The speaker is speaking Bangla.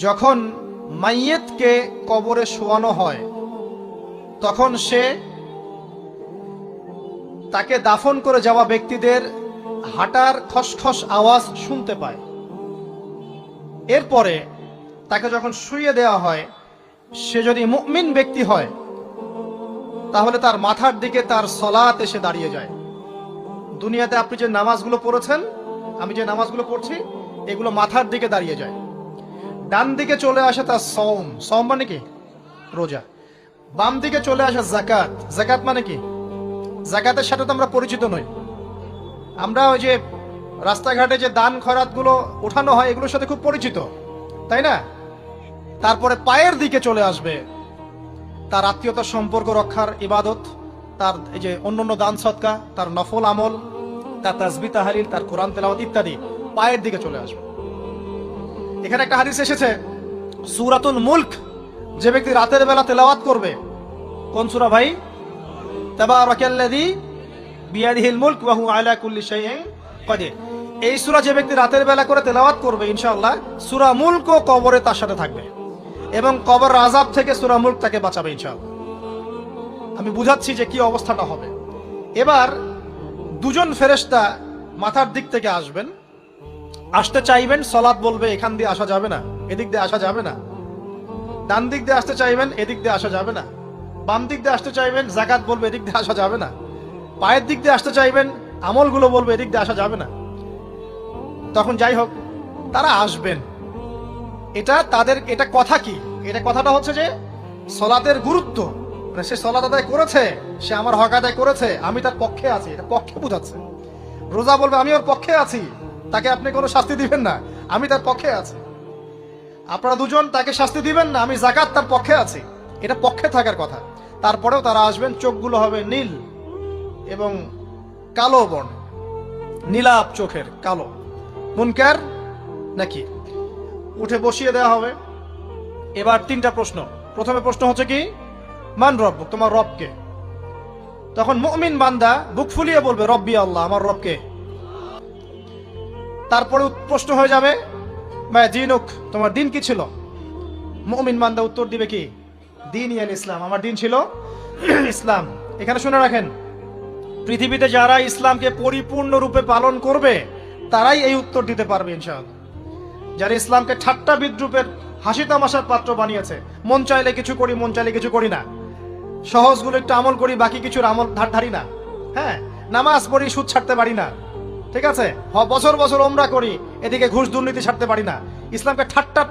যখন মাইয়েতকে কবরে শোয়ানো হয় তখন সে তাকে দাফন করে যাওয়া ব্যক্তিদের হাঁটার খসখস আওয়াজ শুনতে পায়। এরপরে তাকে যখন শুইয়ে দেওয়া হয়, সে যদি মুমিন ব্যক্তি হয় তাহলে তার মাথার দিকে তার সলাত এসে দাঁড়িয়ে যায়। দুনিয়াতে আপনি যে নামাজগুলো পড়েছেন, আমি যে নামাজগুলো পড়ছি, এগুলো মাথার দিকে দাঁড়িয়ে যায়। ডান দিকে চলে আসে তার সওম, সওম মানে কি? রোজা। বাম দিকে চলে আসে যাকাত, যাকাত মানে কি? যাকাতের সাথে তো আমরা পরিচিত নই। আমরা ওই যে রাস্তাঘাটে যে দান খয়রাত গুলো উঠানো হয়, এগুলোর সাথে খুব পরিচিত, তাই না? তারপরে পায়ের দিকে চলে আসবে তার আত্মীয়তার সম্পর্ক রক্ষার ইবাদত, তার এই যে অন্যান্য দান সদকা, তার নফল আমল, তার তাসবিহ তাহলিল, তার কোরআন তেলাওয়াত ইত্যাদি পায়ের দিকে চলে আসবে। এখানে একটা হাদিস এসেছে, সূরাতুল মুলক যে ব্যক্তি রাতের বেলা তেলাওয়াত করবে, কোন সূরা ভাই? তাবারাকাল্লাযী বিয়াদিহিল মুলক ওয়া হুয়া আলা কুল্লি শাইইন কাদির। এই সূরা যে ব্যক্তি রাতের বেলা করে তেলাওয়াত করবে, ইনশাআল্লাহ সূরা মুলকও কবরে তার সাথে থাকবে এবং কবর আযাব থেকে সূরা মুলক তাকে বাঁচাবে ইনশাআল্লাহ। আমি বুঝাচ্ছি যে কি অবস্থাটা হবে। এবার দুজন ফেরেশতা মাথার দিক থেকে আসবেন, আসতে চাইবেন, সালাত বলবে এখান দিয়ে আসা যাবে না, এদিক দিয়ে আসা যাবে না। ডান দিক দিয়ে আসতে চাইবেন, এদিক দিয়ে আসা যাবে না। বাম দিক দিয়ে আসতে চাইবেন, যাকাত বলবে এদিক দিয়ে আসা যাবে না। পায়ের দিক দিয়ে আসতে চাইবেন, আমলগুলো বলবে এদিক দিয়ে আসা যাবে না। তখন যাই হোক, তারা আসবেন। এটা তাদের এটা কথা কি? এটা কথাটা হচ্ছে যে সলাতের গুরুত্ব, মানে সে সলাত আদায় করেছে, সে আমার হক আদায় করেছে, আমি তার পক্ষে আছি, এটা পক্ষে বোঝাচ্ছে। রোজা বলবে আমি ওর পক্ষে আছি, তাকে আপনি কোনো শাস্তি দিবেন না, আমি তার পক্ষে আছি। আপনারা দুজন তাকে শাস্তি দিবেন না, আমি যাকাত তার পক্ষে আছি, এটা পক্ষে থাকার কথা। তারপরেও তারা আসবেন, চোখগুলো হবে নীল এবং কালো বর্ণ, নীলাপ চোখের, কালো। মুনকার নাকি? উঠে বসিয়ে দেওয়া হবে। এবার তিনটা প্রশ্ন। প্রথমে প্রশ্ন হচ্ছে কি, মান রব, তোমার রবকে? তখন মুমিন বান্দা বুক ফুলিয়ে বলবে রব্বি আল্লাহ, আমার রবকে। তারপরে প্রশ্ন হয়ে যাবে মা দিনুক, তোমার দিন কি ছিল? মুমিন বান্দা উত্তর দিবে কি, দিন ইয়াল ইসলাম, আমার দিন ছিল ইসলাম। এখানে শুনে রাখেন, পৃথিবীতে যারা ইসলামকে পরিপূর্ণ রূপে পালন করবে তারাই এই উত্তর দিতে পারবে ইনশাআল্লাহ। যারা ইসলামকে ঠাট্টা বিদ্রুপের হাসি তামাশার পাত্র বানিয়েছে, মন চাইলে কিছু করি, মন চাইলে কিছু করি না, সহজগুলো একটু আমল করি, বাকি কিছুর আমল ধারি না, হ্যাঁ, নামাজ পড়ি, সুদ ছাড়তে পারি না, ঠিক আছে, বছর বছর ওমরা করি, এদিকে ঘুষ দুর্নীতি ছাড়তে পারি না, ইসলামকে ঠাট্টা